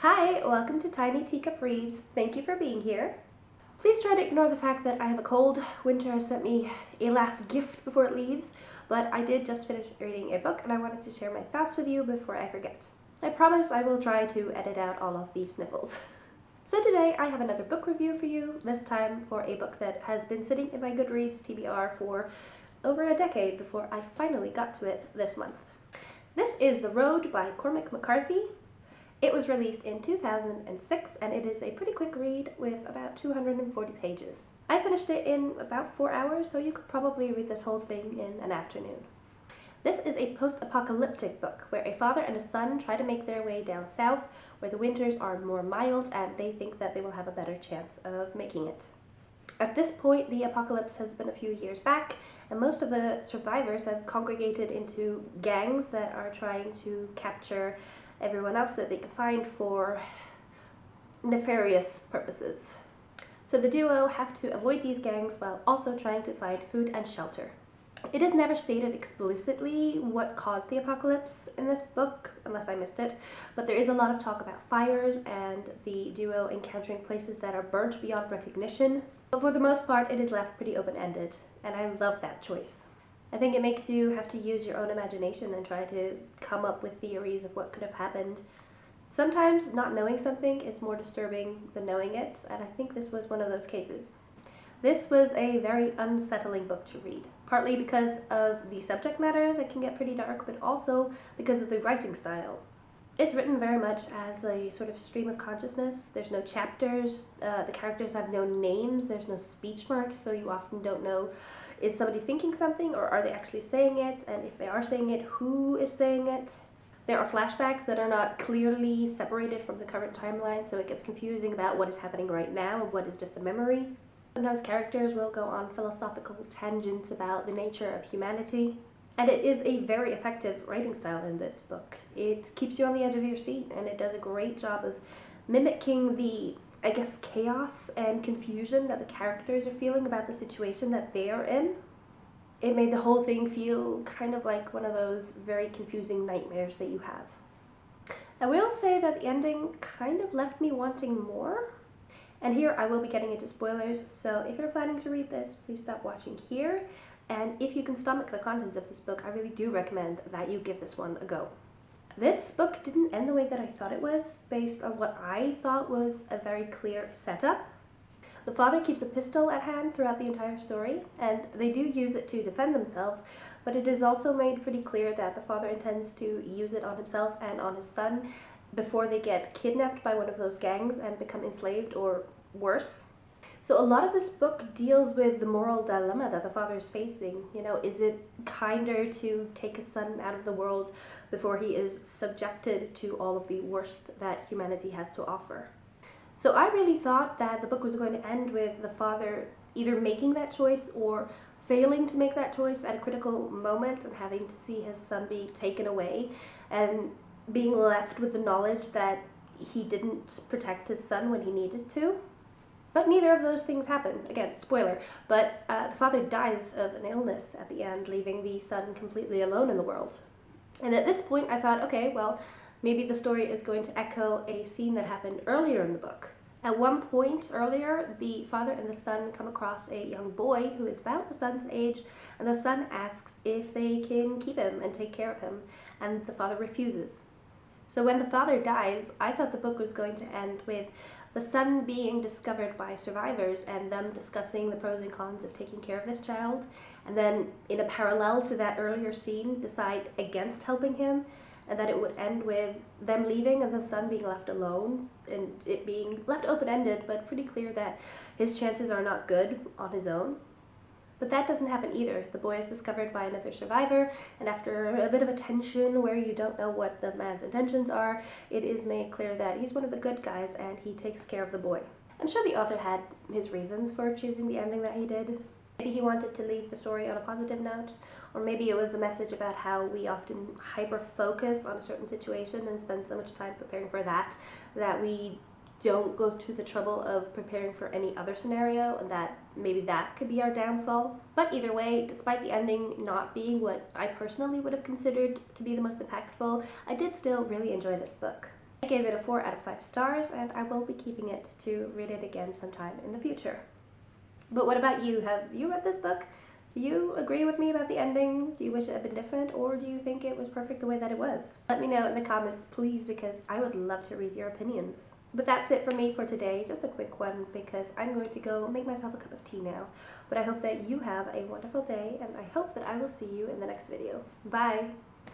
Hi, welcome to Tiny Teacup Reads. Thank you for being here. Please try to ignore the fact that I have a cold. Winter has sent me a last gift before it leaves, but I did just finish reading a book and I wanted to share my thoughts with you before I forget. I promise I will try to edit out all of these sniffles. So today I have another book review for you, this time for a book that has been sitting in my Goodreads TBR for over a decade before I finally got to it this month. This is The Road by Cormac McCarthy. It was released in 2006 and it is a pretty quick read with about 240 pages. I finished it in about 4 hours, so you could probably read this whole thing in an afternoon. This is a post-apocalyptic book where a father and a son try to make their way down south where the winters are more mild and they think that they will have a better chance of making it. At this point, the apocalypse has been a few years back and most of the survivors have congregated into gangs that are trying to capture everyone else that they can find for nefarious purposes. So the duo have to avoid these gangs while also trying to find food and shelter. It is never stated explicitly what caused the apocalypse in this book, unless I missed it, but there is a lot of talk about fires and the duo encountering places that are burnt beyond recognition. But for the most part, it is left pretty open-ended, and I love that choice. I think it makes you have to use your own imagination and try to come up with theories of what could have happened. Sometimes not knowing something is more disturbing than knowing it, and I think this was one of those cases. This was a very unsettling book to read, partly because of the subject matter that can get pretty dark, but also because of the writing style. It's written very much as a sort of stream of consciousness. There's no chapters, the characters have no names, there's no speech marks, so you often don't know, is somebody thinking something or are they actually saying it, and if they are saying it, who is saying it? There are flashbacks that are not clearly separated from the current timeline, so it gets confusing about what is happening right now and what is just a memory. Sometimes characters will go on philosophical tangents about the nature of humanity. And it is a very effective writing style in this book. It keeps you on the edge of your seat, and it does a great job of mimicking the, I guess, chaos and confusion that the characters are feeling about the situation that they are in. It made the whole thing feel kind of like one of those very confusing nightmares that you have. I will say that the ending kind of left me wanting more. And here I will be getting into spoilers, so if you're planning to read this, please stop watching here. And if you can stomach the contents of this book, I really do recommend that you give this one a go. This book didn't end the way that I thought it was, based on what I thought was a very clear setup. The father keeps a pistol at hand throughout the entire story, and they do use it to defend themselves, but it is also made pretty clear that the father intends to use it on himself and on his son before they get kidnapped by one of those gangs and become enslaved or worse. So a lot of this book deals with the moral dilemma that the father is facing. You know, is it kinder to take his son out of the world before he is subjected to all of the worst that humanity has to offer? So I really thought that the book was going to end with the father either making that choice or failing to make that choice at a critical moment and having to see his son be taken away and being left with the knowledge that he didn't protect his son when he needed to. But neither of those things happen. Again, spoiler, but the father dies of an illness at the end, leaving the son completely alone in the world. And at this point I thought, okay, well, maybe the story is going to echo a scene that happened earlier in the book. At one point earlier, the father and the son come across a young boy who is about the son's age, and the son asks if they can keep him and take care of him, and the father refuses. So when the father dies, I thought the book was going to end with the son being discovered by survivors and them discussing the pros and cons of taking care of this child, and then in a parallel to that earlier scene decide against helping him, and that it would end with them leaving and the son being left alone and it being left open-ended but pretty clear that his chances are not good on his own. But that doesn't happen either. The boy is discovered by another survivor, and after a bit of a tension where you don't know what the man's intentions are, it is made clear that he's one of the good guys and he takes care of the boy. I'm sure the author had his reasons for choosing the ending that he did. Maybe he wanted to leave the story on a positive note, or maybe it was a message about how we often hyper-focus on a certain situation and spend so much time preparing for that we don't go to the trouble of preparing for any other scenario, and that maybe that could be our downfall. But either way, despite the ending not being what I personally would have considered to be the most impactful, I did still really enjoy this book. I gave it a 4 out of 5 stars, and I will be keeping it to read it again sometime in the future. But what about you? Have you read this book? Do you agree with me about the ending? Do you wish it had been different, or do you think it was perfect the way that it was? Let me know in the comments, please, because I would love to read your opinions. But that's it for me for today, just a quick one, because I'm going to go make myself a cup of tea now. But I hope that you have a wonderful day, and I hope that I will see you in the next video. Bye!